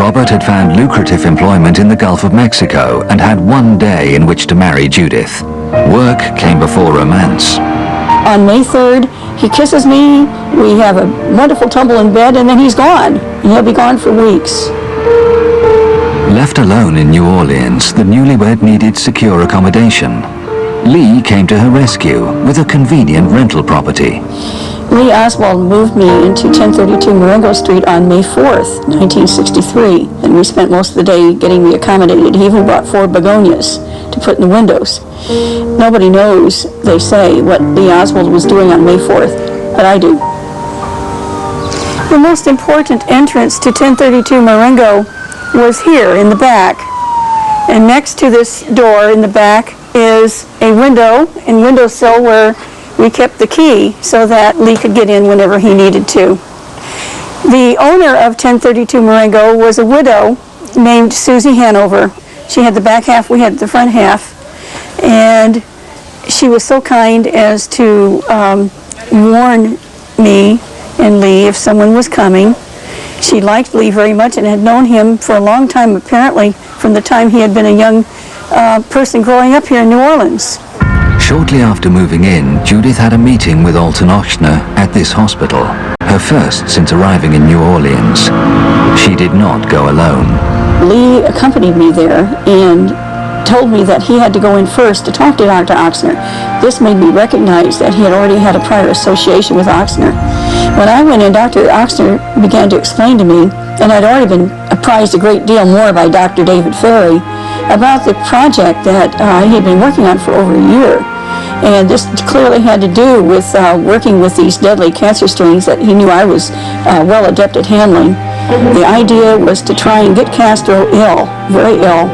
Robert had found lucrative employment in the Gulf of Mexico and had one day in which to marry Judith. Work came before romance. On May 3rd, he kisses me, we have a wonderful tumble in bed, and then he's gone. And he'll be gone for weeks. Left alone in New Orleans, the newlywed needed secure accommodation. Lee came to her rescue with a convenient rental property. Lee Oswald moved me into 1032 Marengo Street on May 4th, 1963, and we spent most of the day getting me accommodated. He even brought 4 begonias to put in the windows. Nobody knows, they say, what Lee Oswald was doing on May 4th, but I do. The most important entrance to 1032 Marengo was here in the back, and next to this door in the back is a window and windowsill where we kept the key so that Lee could get in whenever he needed to. The owner of 1032 Marengo was a widow named Susie Hanover. She had the back half, we had the front half, and she was so kind as to warn me and Lee if someone was coming. She liked Lee very much and had known him for a long time, apparently from the time he had been a young person growing up here in New Orleans. Shortly after moving in, Judith had a meeting with Alton Ochsner at this hospital, her first since arriving in New Orleans. She did not go alone. Lee accompanied me there and told me that he had to go in first to talk to Dr. Ochsner. This made me recognize that he had already had a prior association with Ochsner. When I went in, Dr. Ochsner began to explain to me, and I'd already been apprised a great deal more by Dr. David Ferry, about the project that he had been working on for over a year. And this clearly had to do with working with these deadly cancer strains that he knew I was well adept at handling. The idea was to try and get Castro ill, very ill,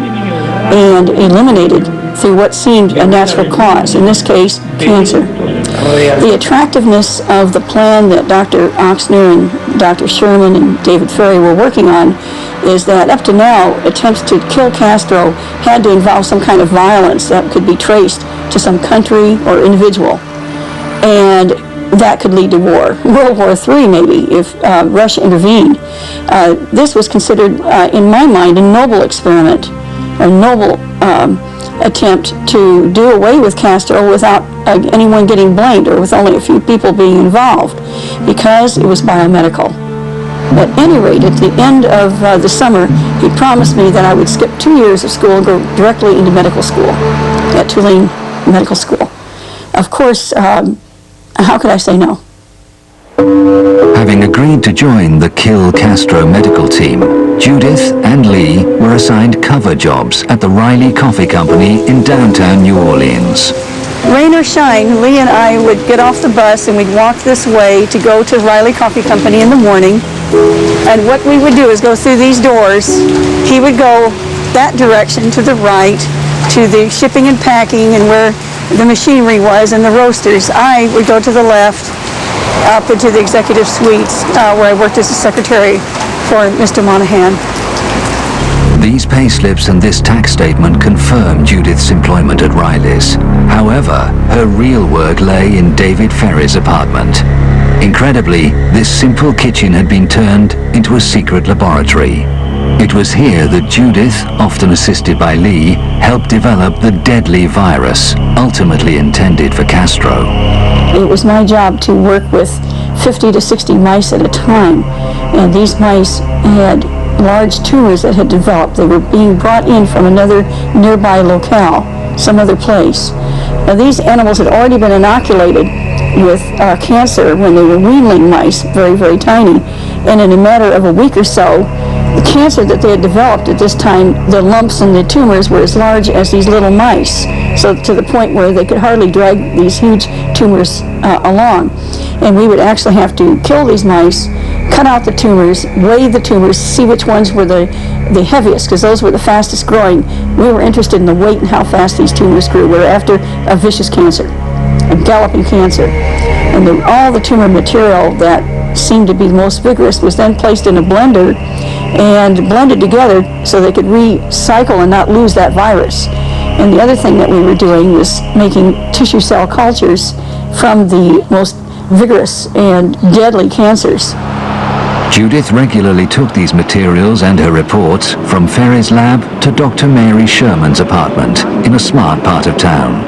and eliminated through what seemed a natural cause, in this case, cancer. The attractiveness of the plan that Dr. Ochsner and Dr. Sherman and David Ferry were working on is that up to now, attempts to kill Castro had to involve some kind of violence that could be traced to some country or individual. And that could lead to war. World War III, maybe, if Russia intervened. This was considered, in my mind, a noble experiment, a noble attempt to do away with Castro without anyone getting blamed, or with only a few people being involved, because it was biomedical. At any rate, at the end of the summer, he promised me that I would skip 2 years of school and go directly into medical school at Tulane Medical School. Of course, how could I say no? Having agreed to join the Kill Castro medical team, Judith and Lee were assigned cover jobs at the Riley Coffee Company in downtown New Orleans. Rain or shine, Lee and I would get off the bus and we'd walk this way to go to Riley Coffee Company in the morning. And what we would do is go through these doors. He would go that direction to the right, to the shipping and packing and where the machinery was and the roasters. I would go to the left, up into the executive suites where I worked as a secretary for Mr. Monahan. These payslips and this tax statement confirm Judith's employment at Riley's. However, her real work lay in David Ferry's apartment. Incredibly, this simple kitchen had been turned into a secret laboratory. It was here that Judith, often assisted by Lee, helped develop the deadly virus, ultimately intended for Castro. It was my job to work with 50 to 60 mice at a time, and these mice had large tumors that had developed. They were being brought in from another nearby locale, some other place. Now, these animals had already been inoculated with cancer when they were weanling mice, very, very tiny, and in a matter of a week or so, the cancer that they had developed at this time, the lumps and the tumors were as large as these little mice, so to the point where they could hardly drag these huge tumors along. And we would actually have to kill these mice, cut out the tumors, weigh the tumors, see which ones were the heaviest, because those were the fastest growing. We were interested in the weight and how fast these tumors grew. We were after a vicious cancer, a galloping cancer. And all the tumor material that seemed to be the most vigorous was then placed in a blender and blended together so they could recycle and not lose that virus. And the other thing that we were doing was making tissue cell cultures from the most vigorous and deadly cancers. Judith regularly took these materials and her reports from Ferry's lab to Dr. Mary Sherman's apartment in a smart part of town.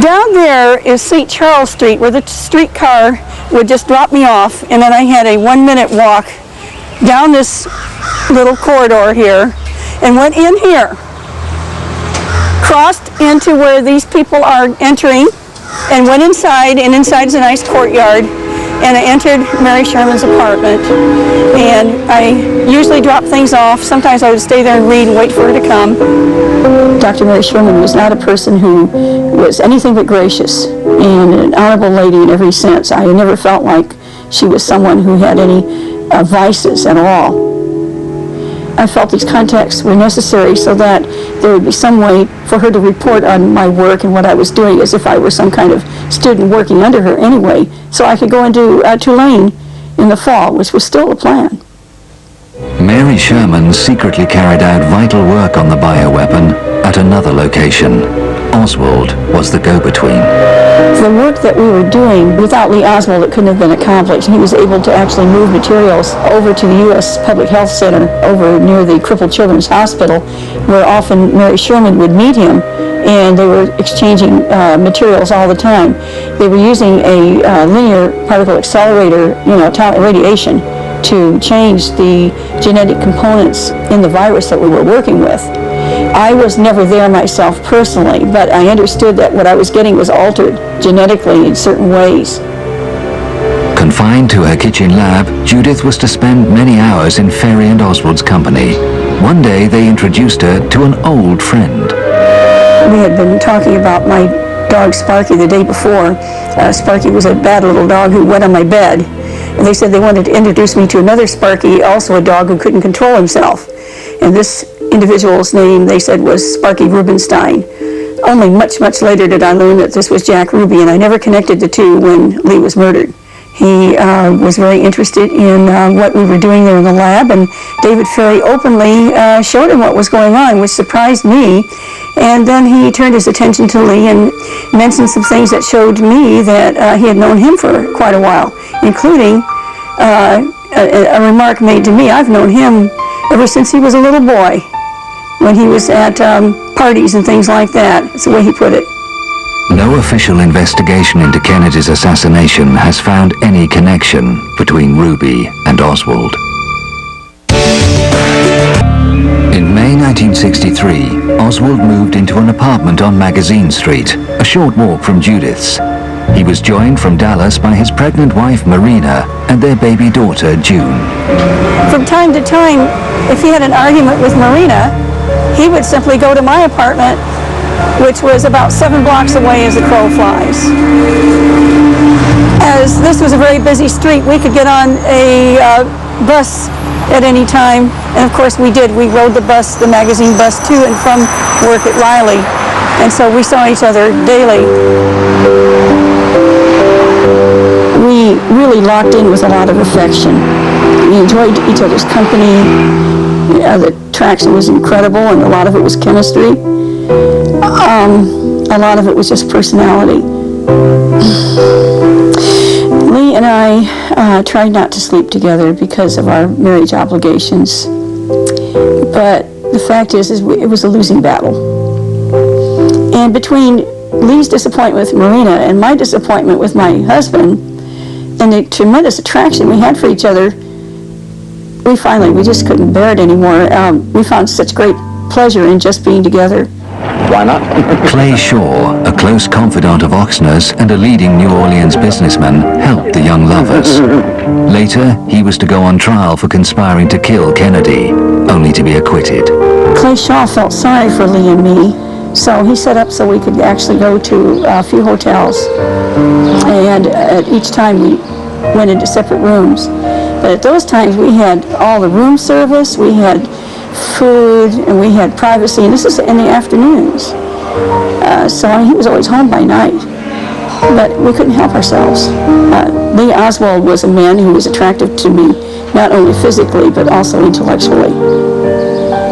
Down there is St. Charles Street, where the streetcar would just drop me off, and then I had a 1-minute walk down this little corridor here and went in here, crossed into where these people are entering, and went inside, and inside is a nice courtyard, and I entered Mary Sherman's apartment, and I usually drop things off. Sometimes I would stay there and read and wait for her to come. Dr. Mary Sherman was not a person who was anything but gracious and an honorable lady in every sense. I never felt like she was someone who had any vices at all. I felt these contacts were necessary so that there would be some way for her to report on my work and what I was doing, as if I were some kind of student working under her anyway, so I could go into Tulane in the fall, which was still the plan. Mary Sherman secretly carried out vital work on the bioweapon at another location. Oswald was the go-between. The work that we were doing, without Lee Oswald, it couldn't have been accomplished. He was able to actually move materials over to the U.S. Public Health Center over near the Crippled Children's Hospital, where often Mary Sherman would meet him, and they were exchanging materials all the time. They were using a linear particle accelerator, radiation, to change the genetic components in the virus that we were working with. I was never there myself personally, but I understood that what I was getting was altered genetically in certain ways. Confined to her kitchen lab, Judith was to spend many hours in Ferry and Oswald's company. One day they introduced her to an old friend. We had been talking about my dog Sparky the day before. Sparky was a bad little dog who went on my bed. And they said they wanted to introduce me to another Sparky, also a dog who couldn't control himself. And this individual's name, they said, was Sparky Rubenstein. Only much, much later did I learn that this was Jack Ruby, and I never connected the two when Lee was murdered. He was very interested in what we were doing there in the lab, and David Ferry openly showed him what was going on, which surprised me. And then he turned his attention to Lee and mentioned some things that showed me that he had known him for quite a while, including a remark made to me. I've known him ever since he was a little boy, when he was at parties and things like that. That's the way he put it. No official investigation into Kennedy's assassination has found any connection between Ruby and Oswald. In May 1963, Oswald moved into an apartment on Magazine Street, a short walk from Judith's. He was joined from Dallas by his pregnant wife Marina and their baby daughter June. From time to time, if he had an argument with Marina, he would simply go to my apartment, which was about 7 blocks away as the crow flies. As this was a very busy street, we could get on a bus at any time, and of course we did. We rode the bus, the magazine bus, to and from work at Riley, and so we saw each other daily. We really locked in with a lot of affection. We enjoyed each other's company. The attraction was incredible, and a lot of it was chemistry. A lot of it was just personality. Lee and I tried not to sleep together because of our marriage obligations, but the fact is it was a losing battle. And between Lee's disappointment with Marina and my disappointment with my husband, and the tremendous attraction we had for each other, we just couldn't bear it anymore. We found such great pleasure in just being together. Why not? Clay Shaw, a close confidant of Oxner's and a leading New Orleans businessman, helped the young lovers. Later, he was to go on trial for conspiring to kill Kennedy, only to be acquitted. Clay Shaw felt sorry for Lee and me, so he set up so we could actually go to a few hotels. And at each time we went into separate rooms. But at those times we had all the room service, we had food, and we had privacy, and this is in the afternoons. So he was always home by night, but we couldn't help ourselves. Lee Oswald was a man who was attractive to me, not only physically, but also intellectually.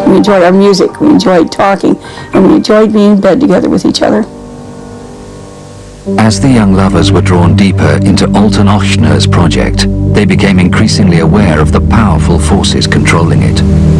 We enjoyed our music, we enjoyed talking, and we enjoyed being in bed together with each other. As the young lovers were drawn deeper into Alton Ochsner's project, they became increasingly aware of the powerful forces controlling it.